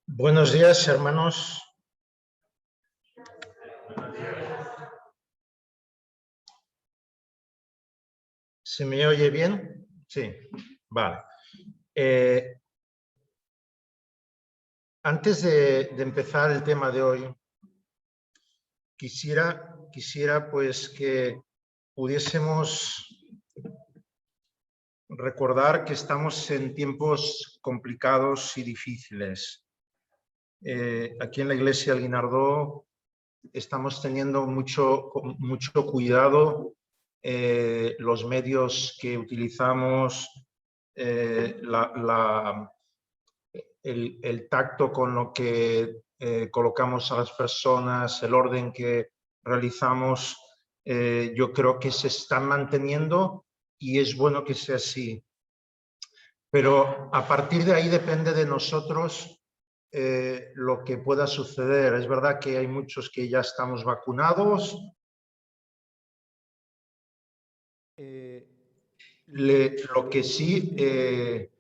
Buenos días, hermanos. ¿Se me oye bien? Sí, vale. Antes de empezar el tema de hoy, quisiera pues que pudiésemos recordar que estamos en tiempos complicados y difíciles. Aquí en la Iglesia del Guinardó estamos teniendo mucho cuidado los medios que utilizamos, el tacto con lo que colocamos a las personas, el orden que realizamos, yo creo que se están manteniendo y es bueno que sea así. Pero a partir de ahí depende de nosotros lo que pueda suceder. Es verdad que hay muchos que ya estamos vacunados. Lo que sí que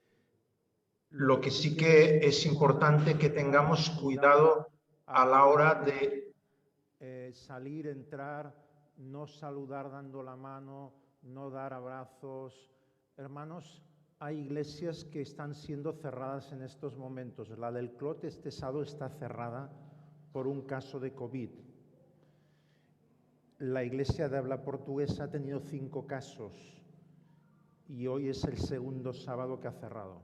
es importante que tengamos cuidado a la hora de salir, entrar, no saludar dando la mano, no dar abrazos. Hermanos, hay iglesias que están siendo cerradas en estos momentos. La del Clot este sábado está cerrada por un caso de COVID. La iglesia de habla portuguesa ha tenido 5 casos y hoy es el segundo sábado que ha cerrado.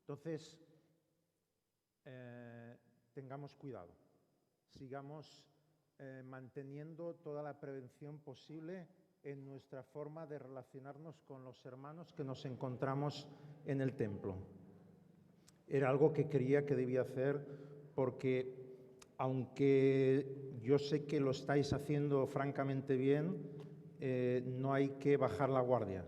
Entonces, tengamos cuidado, sigamos manteniendo toda la prevención posible en nuestra forma de relacionarnos con los hermanos que nos encontramos en el templo. Era algo que creía que debía hacer porque, aunque yo sé que lo estáis haciendo francamente bien, no hay que bajar la guardia,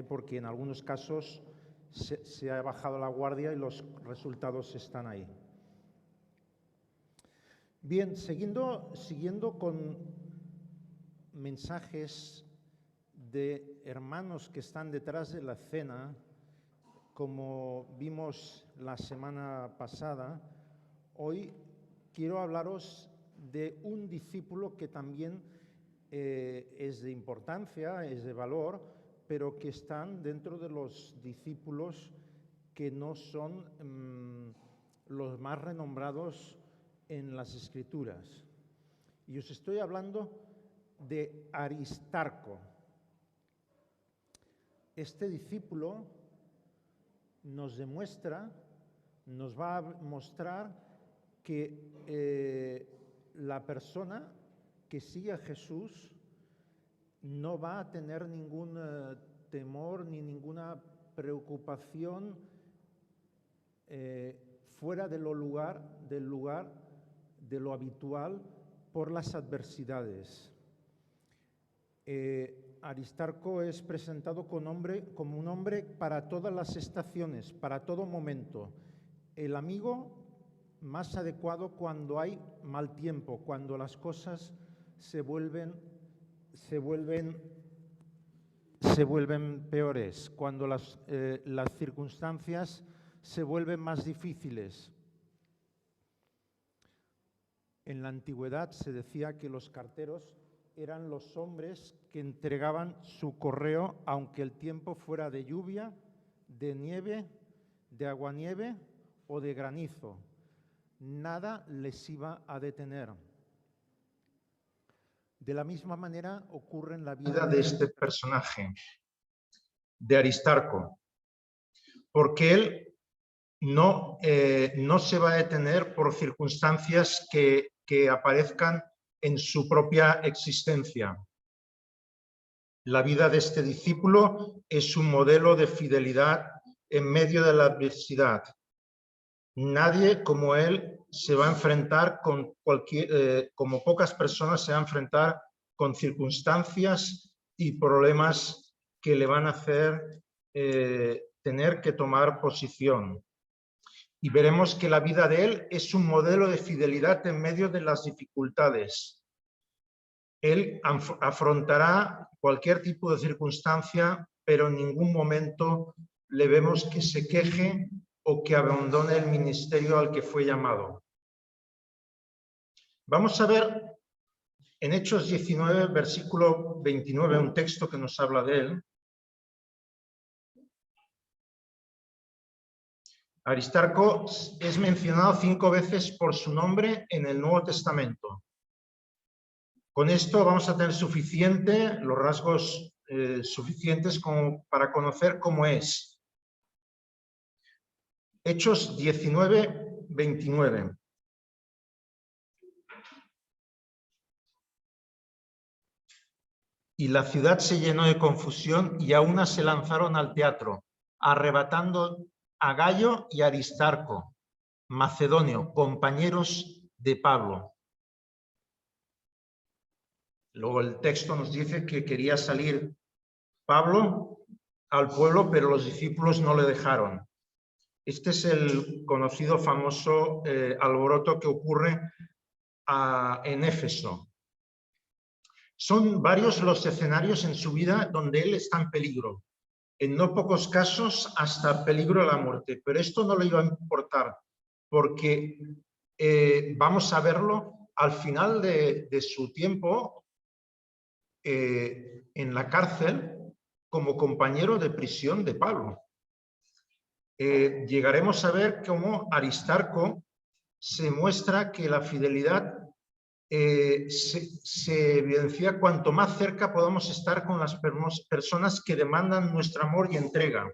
porque en algunos casos se ha bajado la guardia y los resultados están ahí. Bien, siguiendo con mensajes de hermanos que están detrás de la escena, como vimos la semana pasada, hoy quiero hablaros de un discípulo que también es de importancia, es de valor, pero que están dentro de los discípulos que no son los más renombrados en las Escrituras. Y os estoy hablando de Aristarco. Este discípulo nos va a mostrar que la persona que sigue a Jesús no va a tener ningún temor ni ninguna preocupación fuera del lugar de lo habitual por las adversidades. Aristarco es presentado como un hombre para todas las estaciones, para todo momento. El amigo más adecuado cuando hay mal tiempo, cuando las cosas se vuelven peores, cuando las circunstancias se vuelven más difíciles. En la antigüedad se decía que los carteros eran los hombres que entregaban su correo aunque el tiempo fuera de lluvia, de nieve, de aguanieve o de granizo. Nada les iba a detener. De la misma manera ocurre en la vida de este personaje, de Aristarco, porque él no se va a detener por circunstancias que aparezcan en su propia existencia. La vida de este discípulo es un modelo de fidelidad en medio de la adversidad. Nadie como él se va a enfrentar con como pocas personas se va a enfrentar con circunstancias y problemas que le van a hacer tener que tomar posición. Y veremos que la vida de él es un modelo de fidelidad en medio de las dificultades. Él afrontará cualquier tipo de circunstancia, pero en ningún momento le vemos que se queje o que abandone el ministerio al que fue llamado. Vamos a ver en Hechos 19, versículo 29, un texto que nos habla de él. Aristarco es mencionado 5 veces por su nombre en el Nuevo Testamento. Con esto vamos a tener los rasgos suficientes como para conocer cómo es. Hechos 19, 29. Y la ciudad se llenó de confusión y a una se lanzaron al teatro, arrebatando a Gayo y Aristarco, macedonio, compañeros de Pablo. Luego el texto nos dice que quería salir Pablo al pueblo, pero los discípulos no le dejaron. Este es el conocido, famoso alboroto que ocurre en Éfeso. Son varios los escenarios en su vida donde él está en peligro. En no pocos casos hasta peligro de la muerte. Pero esto no le iba a importar, porque vamos a verlo al final de su tiempo en la cárcel como compañero de prisión de Pablo. Llegaremos a ver cómo Aristarco se muestra que la fidelidad se evidencia cuanto más cerca podamos estar con las personas que demandan nuestro amor y entrega,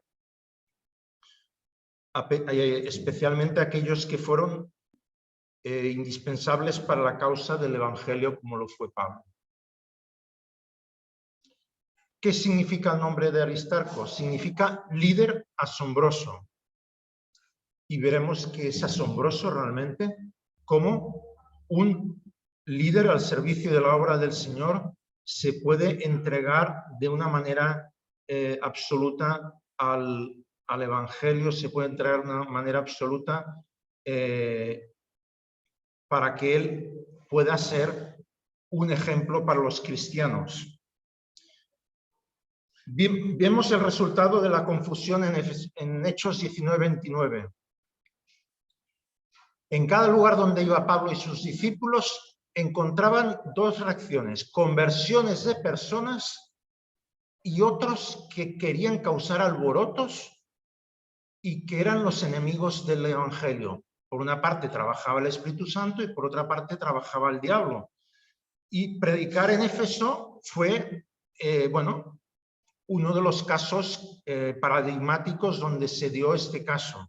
especialmente aquellos que fueron indispensables para la causa del Evangelio, como lo fue Pablo. ¿Qué significa el nombre de Aristarco? Significa líder asombroso. Y veremos que es asombroso realmente cómo un líder al servicio de la obra del Señor se puede entregar de una manera absoluta al Evangelio, se puede entregar de una manera absoluta para que él pueda ser un ejemplo para los cristianos. Vemos el resultado de la confusión en Hechos 19-29. En cada lugar donde iba Pablo y sus discípulos encontraban dos reacciones: conversiones de personas y otros que querían causar alborotos y que eran los enemigos del Evangelio. Por una parte trabajaba el Espíritu Santo y por otra parte trabajaba el diablo. Y predicar en Éfeso fue, uno de los casos paradigmáticos donde se dio este caso.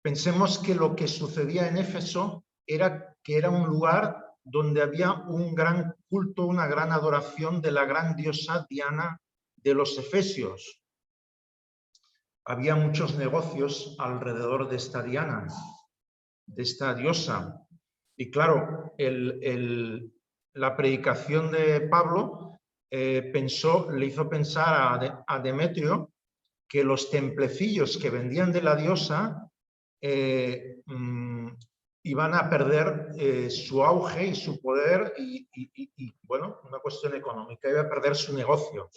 Pensemos que lo que sucedía en Éfeso era que era un lugar donde había un gran culto, una gran adoración de la gran diosa Diana de los efesios. Había muchos negocios alrededor de esta Diana, de esta diosa. Y claro, la predicación de Pablo le hizo pensar a Demetrio que los templecillos que vendían de la diosa iban a perder su auge y su poder y, bueno, una cuestión económica, iba a perder su negocio.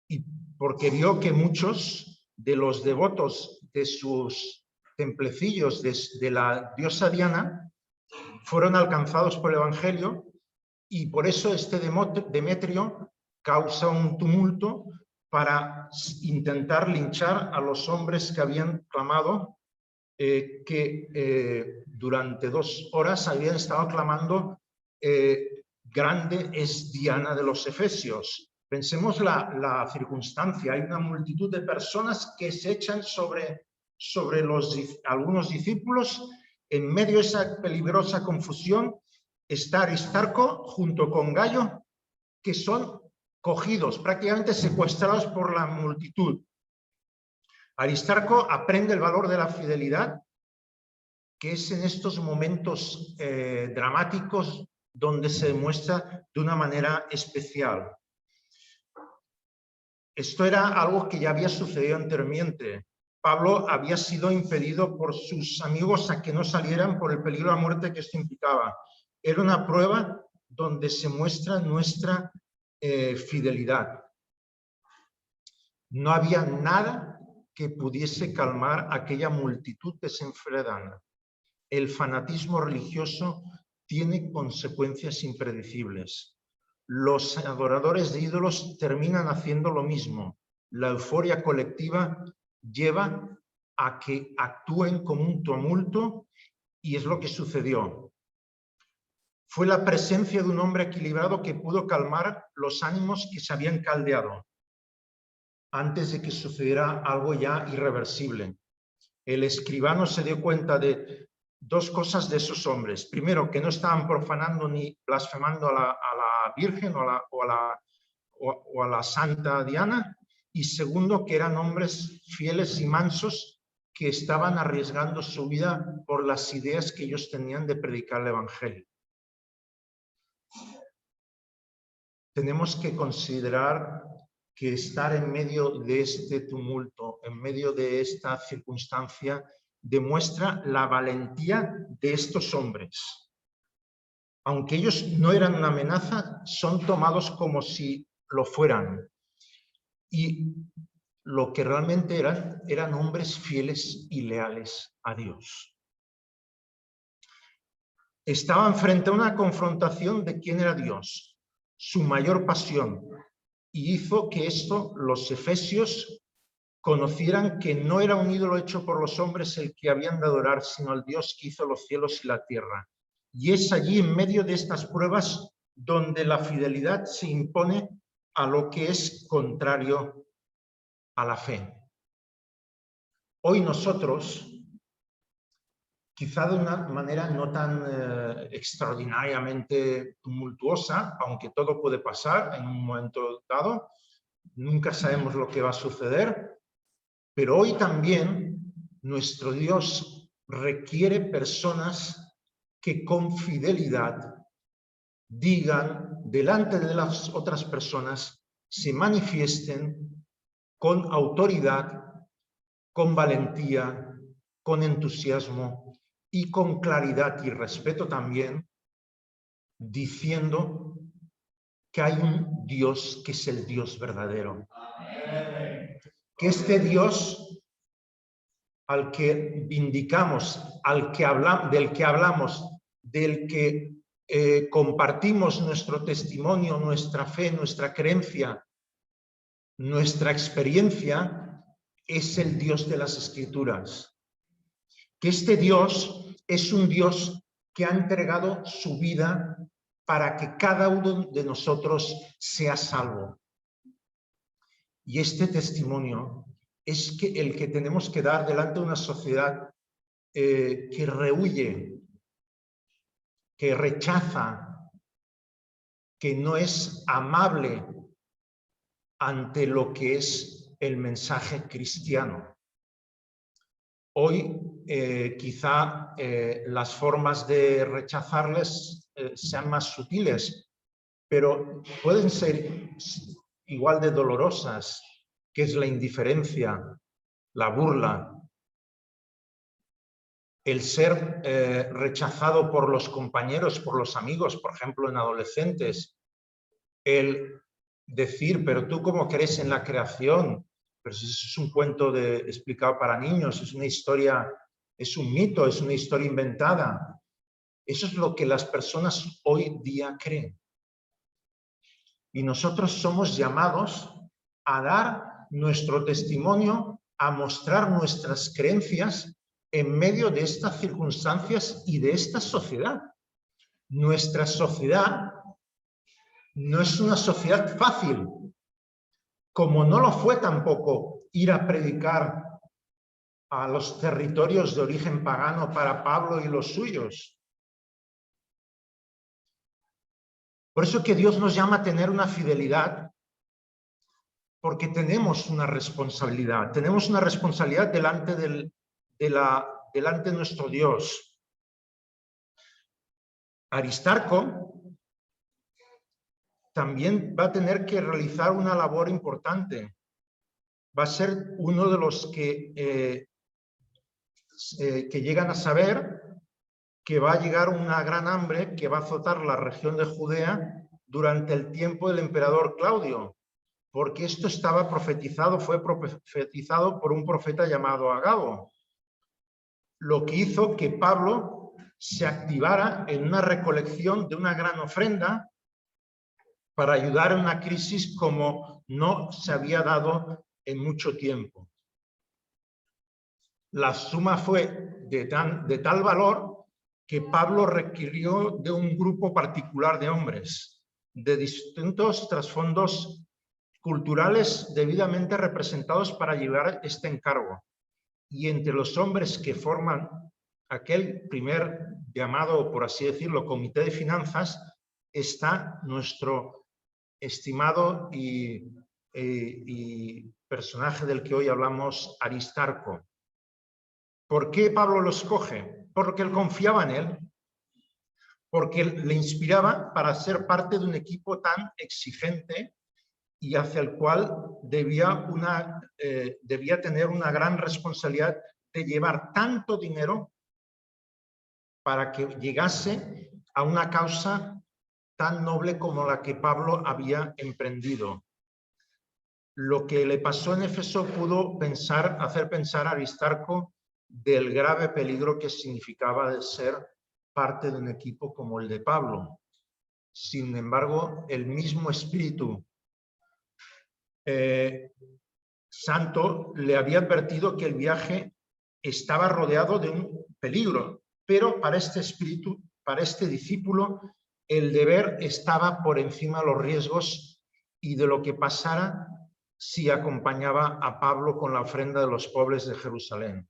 Y porque vio que muchos de los devotos de sus templecillos de la diosa Diana fueron alcanzados por el Evangelio, y por eso este Demetrio causa un tumulto para intentar linchar a los hombres que habían clamado, durante 2 horas habían estado clamando grande es Diana de los Efesios. Pensemos la circunstancia: hay una multitud de personas que se echan sobre algunos discípulos. En medio de esa peligrosa confusión está Aristarco junto con Gayo, que son cogidos, prácticamente secuestrados por la multitud. Aristarco aprende el valor de la fidelidad, que es en estos momentos dramáticos donde se demuestra de una manera especial. Esto era algo que ya había sucedido anteriormente. Pablo había sido impedido por sus amigos a que no salieran por el peligro de la muerte que esto implicaba. Era una prueba donde se muestra nuestra fidelidad. No había nada que pudiese calmar aquella multitud desenfrenada. El fanatismo religioso tiene consecuencias impredecibles. Los adoradores de ídolos terminan haciendo lo mismo. La euforia colectiva lleva a que actúen como un tumulto y es lo que sucedió. Fue la presencia de un hombre equilibrado que pudo calmar los ánimos que se habían caldeado antes de que sucediera algo ya irreversible. El escribano se dio cuenta de dos cosas de esos hombres. Primero, que no estaban profanando ni blasfemando a la Virgen o a la Santa Diana. Y segundo, que eran hombres fieles y mansos que estaban arriesgando su vida por las ideas que ellos tenían de predicar el Evangelio. Tenemos que considerar que estar en medio de este tumulto, en medio de esta circunstancia, demuestra la valentía de estos hombres. Aunque ellos no eran una amenaza, son tomados como si lo fueran. Y lo que realmente eran hombres fieles y leales a Dios. Estaban frente a una confrontación de quién era Dios, su mayor pasión, y hizo que esto los efesios conocieran que no era un ídolo hecho por los hombres el que habían de adorar, sino al Dios que hizo los cielos y la tierra. Y es allí, en medio de estas pruebas, donde la fidelidad se impone a lo que es contrario a la fe. Hoy nosotros, quizá de una manera no tan extraordinariamente tumultuosa, aunque todo puede pasar en un momento dado, nunca sabemos lo que va a suceder, pero hoy también nuestro Dios requiere personas que con fidelidad digan delante de las otras personas, se manifiesten con autoridad, con valentía, con entusiasmo y con claridad y respeto también, diciendo que hay un Dios que es el Dios verdadero. Que este Dios al que vindicamos, del que hablamos, del que compartimos nuestro testimonio, nuestra fe, nuestra creencia, nuestra experiencia, es el Dios de las Escrituras. Que este Dios es un Dios que ha entregado su vida para que cada uno de nosotros sea salvo. Y este testimonio es el que tenemos que dar delante de una sociedad que rehúye, que rechaza, que no es amable ante lo que es el mensaje cristiano. Hoy quizá las formas de rechazarles sean más sutiles, pero pueden ser igual de dolorosas, que es la indiferencia, la burla, el ser rechazado por los compañeros, por los amigos, por ejemplo, en adolescentes, el decir, pero tú cómo crees en la creación, pero si eso es un cuento explicado para niños, es una historia, es un mito, es una historia inventada. Eso es lo que las personas hoy día creen. Y nosotros somos llamados a dar nuestro testimonio, a mostrar nuestras creencias en medio de estas circunstancias y de esta sociedad. Nuestra sociedad no es una sociedad fácil, como no lo fue tampoco ir a predicar a los territorios de origen pagano para Pablo y los suyos. Por eso que Dios nos llama a tener una fidelidad, porque tenemos una responsabilidad delante delante de nuestro Dios. Aristarco también va a tener que realizar una labor importante. Va a ser uno de los que llegan a saber que va a llegar una gran hambre que va a azotar la región de Judea durante el tiempo del emperador Claudio. porque esto estaba profetizado, fue profetizado por un profeta llamado Agabo, lo que hizo que Pablo se activara en una recolección de una gran ofrenda para ayudar en una crisis como no se había dado en mucho tiempo. La suma fue de tal valor que Pablo requirió de un grupo particular de hombres de distintos trasfondos culturales debidamente representados para llevar este encargo. Y entre los hombres que forman aquel primer llamado, por así decirlo, comité de finanzas, está nuestro estimado y personaje del que hoy hablamos, Aristarco. ¿Por qué Pablo lo escoge? Porque él confiaba en él, porque le inspiraba para ser parte de un equipo tan exigente y hacia el cual debía tener una gran responsabilidad de llevar tanto dinero para que llegase a una causa tan noble como la que Pablo había emprendido. Lo que le pasó en Éfeso pudo hacer pensar a Aristarco del grave peligro que significaba de ser parte de un equipo como el de Pablo. Sin embargo, el mismo Espíritu Santo le había advertido que el viaje estaba rodeado de un peligro, pero para este espíritu, para este discípulo, el deber estaba por encima de los riesgos y de lo que pasara si acompañaba a Pablo con la ofrenda de los pobres de Jerusalén.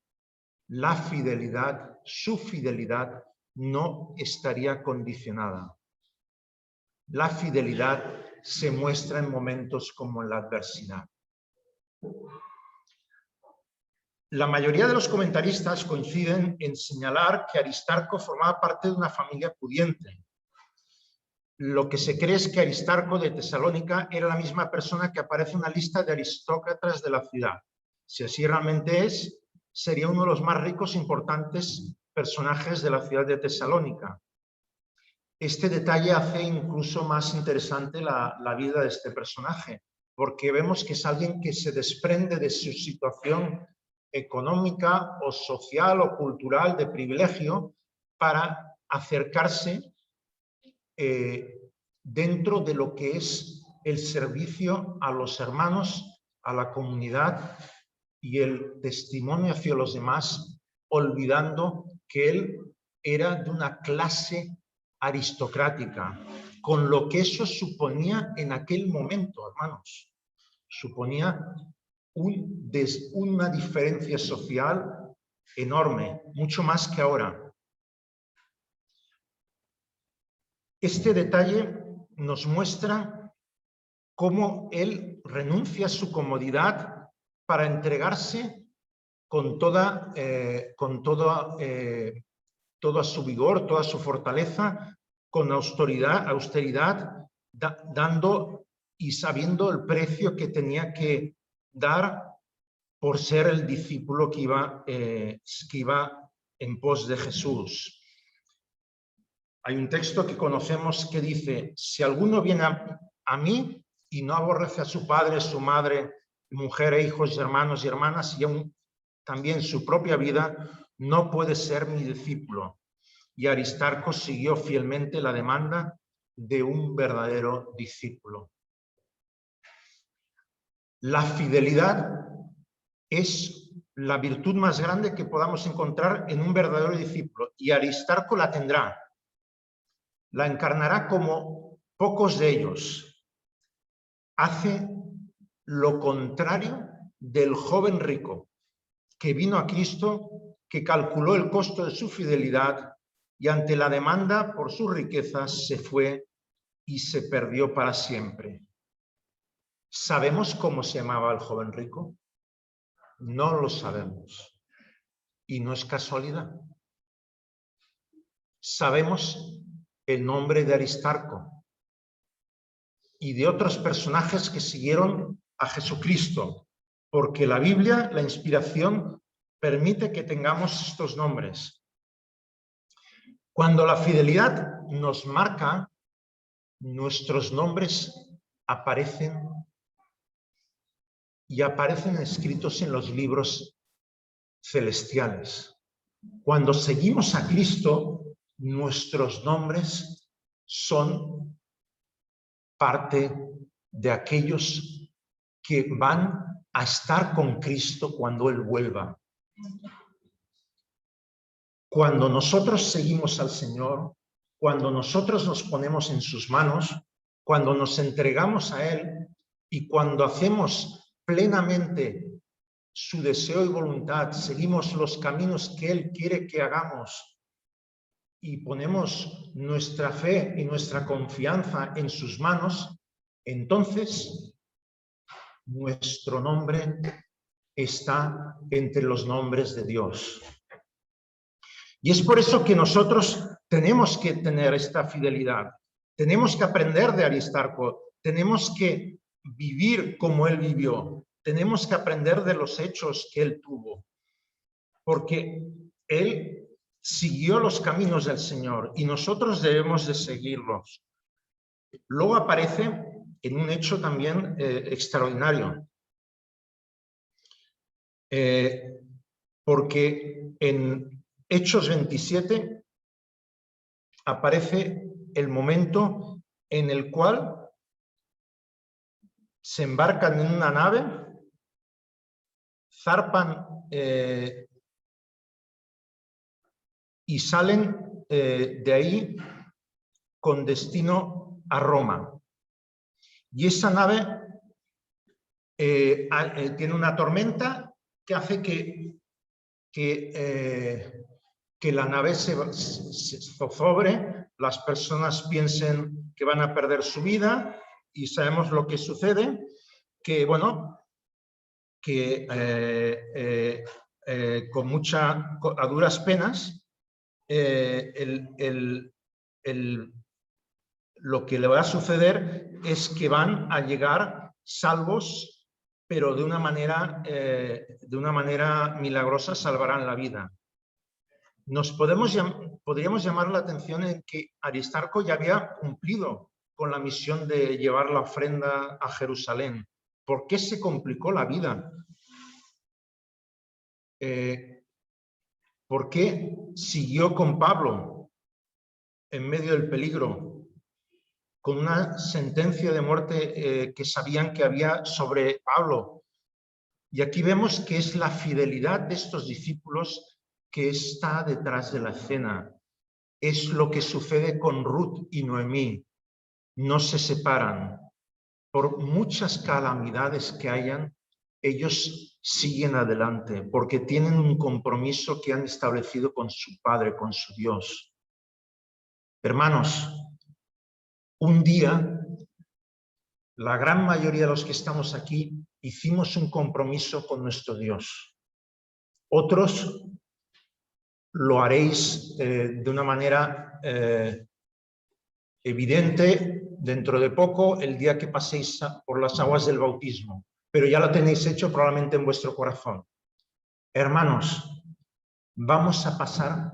La fidelidad, su fidelidad, no estaría condicionada. La fidelidad se muestra en momentos como en la adversidad. La mayoría de los comentaristas coinciden en señalar que Aristarco formaba parte de una familia pudiente. Lo que se cree es que Aristarco de Tesalónica era la misma persona que aparece en una lista de aristócratas de la ciudad. Si así realmente es, sería uno de los más ricos e importantes personajes de la ciudad de Tesalónica. Este detalle hace incluso más interesante la vida de este personaje, porque vemos que es alguien que se desprende de su situación económica o social o cultural de privilegio para acercarse dentro de lo que es el servicio a los hermanos, a la comunidad y el testimonio hacia los demás, olvidando que él era de una clase aristocrática, con lo que eso suponía en aquel momento, hermanos. Suponía una diferencia social enorme, mucho más que ahora. Este detalle nos muestra cómo él renuncia a su comodidad para entregarse con toda su vigor, toda su fortaleza, con austeridad, dando y sabiendo el precio que tenía que dar por ser el discípulo que iba en pos de Jesús. Hay un texto que conocemos que dice: si alguno viene a mí y no aborrece a su padre, su madre, mujer, hijos, hermanos y hermanas, y aún también su propia vida, no puede ser mi discípulo. Y Aristarco siguió fielmente la demanda de un verdadero discípulo. La fidelidad es la virtud más grande que podamos encontrar en un verdadero discípulo, y Aristarco la tendrá. La encarnará como pocos de ellos. Hace lo contrario del joven rico que vino a Cristo, que calculó el costo de su fidelidad y ante la demanda por sus riquezas se fue y se perdió para siempre. ¿Sabemos cómo se llamaba el joven rico? No lo sabemos. Y no es casualidad. Sabemos el nombre de Aristarco y de otros personajes que siguieron a Jesucristo, porque la Biblia, la inspiración, permite que tengamos estos nombres. Cuando la fidelidad nos marca, nuestros nombres aparecen y aparecen escritos en los libros celestiales. Cuando seguimos a Cristo, nuestros nombres son parte de aquellos que van a estar con Cristo cuando Él vuelva. Cuando nosotros seguimos al Señor, cuando nosotros nos ponemos en sus manos, cuando nos entregamos a Él y cuando hacemos plenamente su deseo y voluntad, seguimos los caminos que Él quiere que hagamos y ponemos nuestra fe y nuestra confianza en sus manos, entonces nuestro nombre está entre los nombres de Dios. Y es por eso que nosotros tenemos que tener esta fidelidad. Tenemos que aprender de Aristarco. Tenemos que vivir como él vivió. Tenemos que aprender de los hechos que él tuvo. Porque él siguió los caminos del Señor y nosotros debemos de seguirlos. Luego aparece en un hecho también extraordinario. Porque en Hechos 27 aparece el momento en el cual se embarcan en una nave, zarpan y salen de ahí con destino a Roma. Y esa nave tiene una tormenta que hace que la nave se zozobre, las personas piensen que van a perder su vida y sabemos lo que sucede, que bueno, que a duras penas lo que le va a suceder es que van a llegar salvos, pero de una manera milagrosa salvarán la vida. Podríamos llamar la atención en que Aristarco ya había cumplido con la misión de llevar la ofrenda a Jerusalén. ¿Por qué se complicó la vida? ¿Por qué siguió con Pablo en medio del peligro, con una sentencia de muerte que sabían que había sobre Pablo? Y aquí vemos que es la fidelidad de estos discípulos que está detrás de la escena. Es lo que sucede con Ruth y Noemí. No se separan. Por muchas calamidades que hayan, ellos siguen adelante porque tienen un compromiso que han establecido con su Padre, con su Dios. Hermanos, un día, la gran mayoría de los que estamos aquí hicimos un compromiso con nuestro Dios. Otros lo haréis de una manera evidente dentro de poco, el día que paséis por las aguas del bautismo, pero ya lo tenéis hecho probablemente en vuestro corazón. Hermanos, vamos a pasar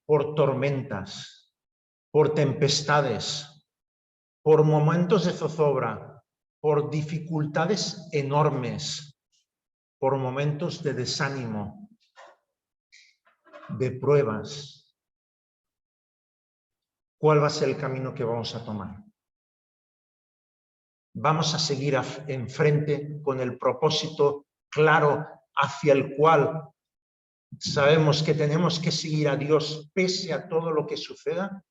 por tormentas, por tempestades, por momentos de zozobra, por dificultades enormes, por momentos de desánimo, de pruebas. ¿Cuál va a ser el camino que vamos a tomar? Vamos a seguir enfrente con el propósito claro hacia el cual sabemos que tenemos que seguir a Dios pese a todo lo que suceda.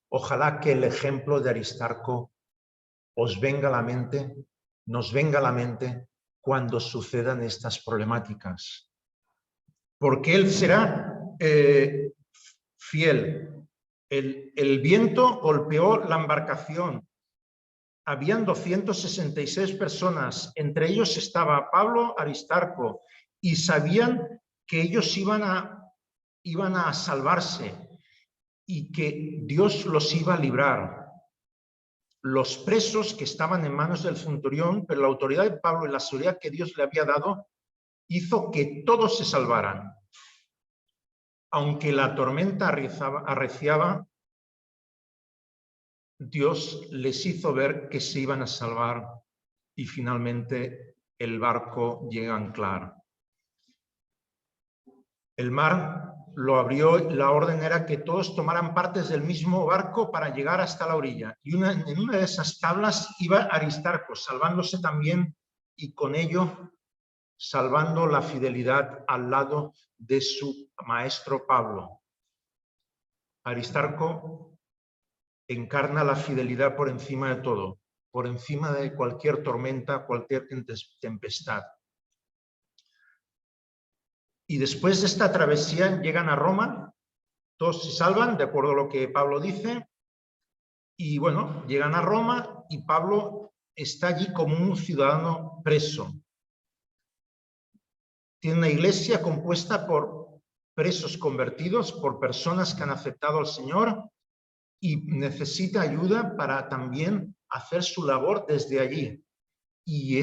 Ojalá que el ejemplo de Aristarco os venga a la mente, nos venga a la mente cuando sucedan estas problemáticas. Porque él será fiel. El viento golpeó la embarcación. Habían 266 personas, entre ellos estaba Pablo, Aristarco, y sabían que ellos iban a salvarse y que Dios los iba a librar. Los presos que estaban en manos del centurión, pero la autoridad de Pablo y la seguridad que Dios le había dado, hizo que todos se salvaran. Aunque la tormenta arreciaba, Dios les hizo ver que se iban a salvar y finalmente el barco llega a anclar. El mar lo abrió, la orden era que todos tomaran partes del mismo barco para llegar hasta la orilla. Y en una de esas tablas iba Aristarco, salvándose también y con ello salvando la fidelidad al lado de su maestro Pablo. Aristarco encarna la fidelidad por encima de todo, por encima de cualquier tormenta, cualquier tempestad. Y después de esta travesía llegan a Roma, todos se salvan, de acuerdo a lo que Pablo dice, y bueno, llegan a Roma y Pablo está allí como un ciudadano preso. Tiene una iglesia compuesta por presos convertidos, por personas que han aceptado al Señor y necesita ayuda para también hacer su labor desde allí. Y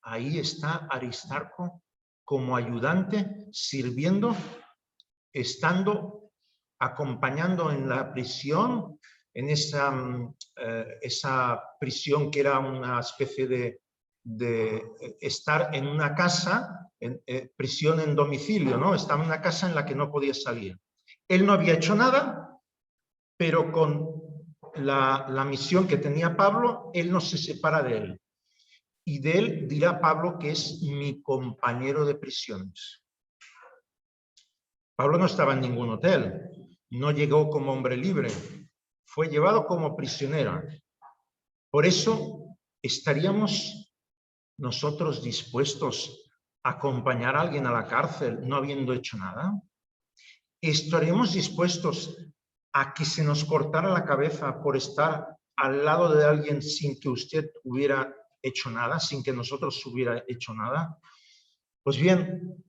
ahí está Aristarco como ayudante, sirviendo, estando, acompañando en la prisión, en esa prisión que era una especie de estar en una casa, prisión en domicilio, ¿no? Estaba en una casa en la que no podía salir. Él no había hecho nada, pero con la misión que tenía Pablo, él no se separa de él. Y de él dirá Pablo que es mi compañero de prisiones. Pablo no estaba en ningún hotel, no llegó como hombre libre, fue llevado como prisionero. Por eso estaríamos nosotros dispuestos a acompañar a alguien a la cárcel no habiendo hecho nada. ¿Estaríamos dispuestos a que se nos cortara la cabeza por estar al lado de alguien sin que usted hubiera hecho nada, sin que nosotros hubiera hecho nada? Pues bien,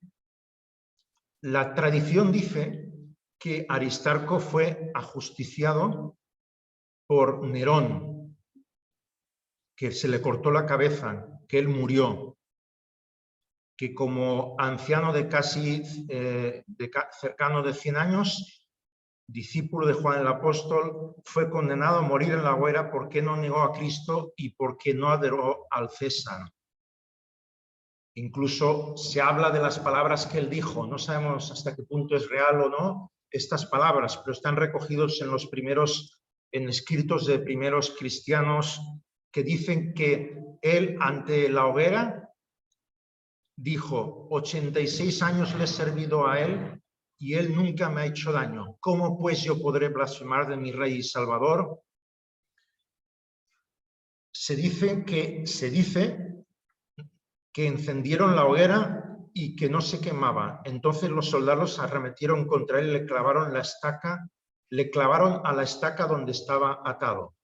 la tradición dice que Aristarco fue ajusticiado por Nerón, que se le cortó la cabeza, que él murió, que como anciano de casi cercano de 100 años, discípulo de Juan el Apóstol, fue condenado a morir en la hoguera porque no negó a Cristo y porque no adoró al César. Incluso se habla de las palabras que él dijo. No sabemos hasta qué punto es real o no estas palabras, pero están recogidos en escritos de primeros cristianos que dicen que él ante la hoguera dijo: 86 años le he servido a él y él nunca me ha hecho daño. ¿Cómo pues yo podré blasfemar de mi Rey y Salvador? Se dice que encendieron la hoguera y que no se quemaba. Entonces los soldados arremetieron contra él y le clavaron a la estaca donde estaba atado.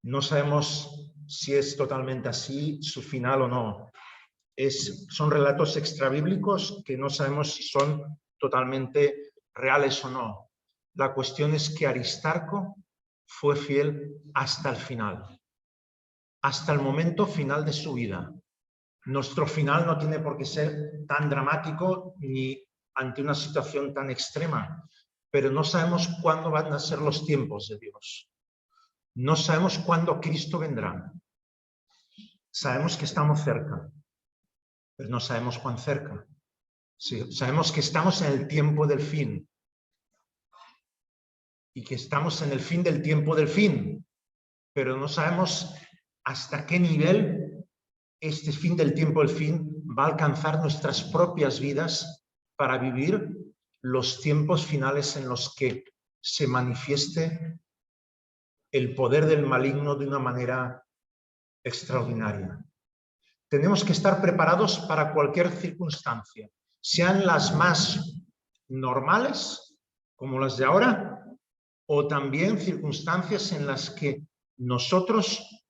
No sabemos si es totalmente así su final o no. Son relatos extrabíblicos que no sabemos si son totalmente reales o no. La cuestión es que Aristarco fue fiel hasta el final, hasta el momento final de su vida. Nuestro final no tiene por qué ser tan dramático ni ante una situación tan extrema, pero no sabemos cuándo van a ser los tiempos de Dios. No sabemos cuándo Cristo vendrá. Sabemos que estamos cerca, pero no sabemos cuán cerca. Sí, sabemos que estamos en el tiempo del fin y que estamos en el fin del tiempo del fin, pero no sabemos hasta qué nivel este fin del tiempo del fin va a alcanzar nuestras propias vidas para vivir los tiempos finales en los que se manifieste el poder del maligno de una manera extraordinaria. Tenemos que estar preparados para cualquier circunstancia, sean las más normales, como las de ahora, o también circunstancias en las que nosotros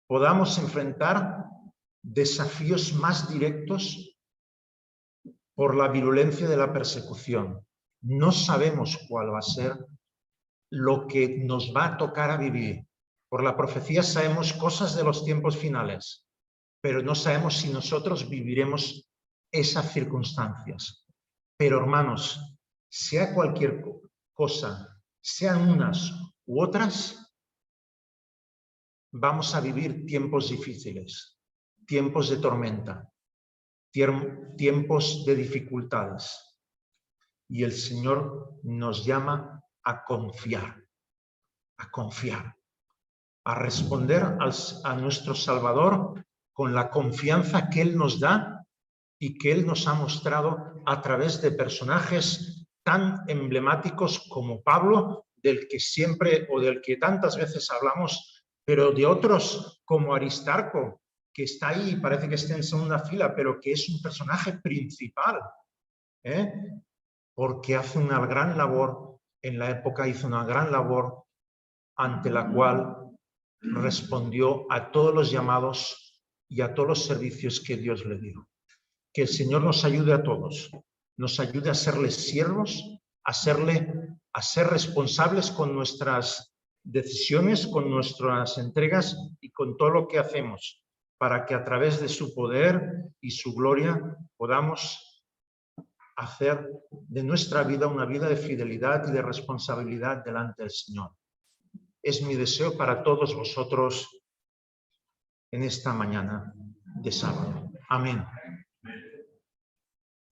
podamos enfrentar desafíos más directos por la virulencia de la persecución. No sabemos cuál va a ser lo que nos va a tocar a vivir. Por la profecía sabemos cosas de los tiempos finales, pero no sabemos si nosotros viviremos esas circunstancias. Pero hermanos, sea cualquier cosa, sean unas u otras, vamos a vivir tiempos difíciles. tiempos de tormenta, tiempos de dificultades. Y el Señor nos llama a confiar, a responder a nuestro Salvador con la confianza que Él nos da y que Él nos ha mostrado a través de personajes tan emblemáticos como Pablo, del que siempre o del que tantas veces hablamos, pero de otros como Aristarco, que está ahí y parece que está en segunda fila, pero que es un personaje principal, porque hace una gran labor, en la época hizo una gran labor ante la cual respondió a todos los llamados y a todos los servicios que Dios le dio. Que el Señor nos ayude a todos, nos ayude a serle siervos, a ser responsables con nuestras decisiones, con nuestras entregas y con todo lo que hacemos, para que a través de su poder y su gloria podamos hacer de nuestra vida una vida de fidelidad y de responsabilidad delante del Señor. Es mi deseo para todos vosotros en esta mañana de sábado. Amén.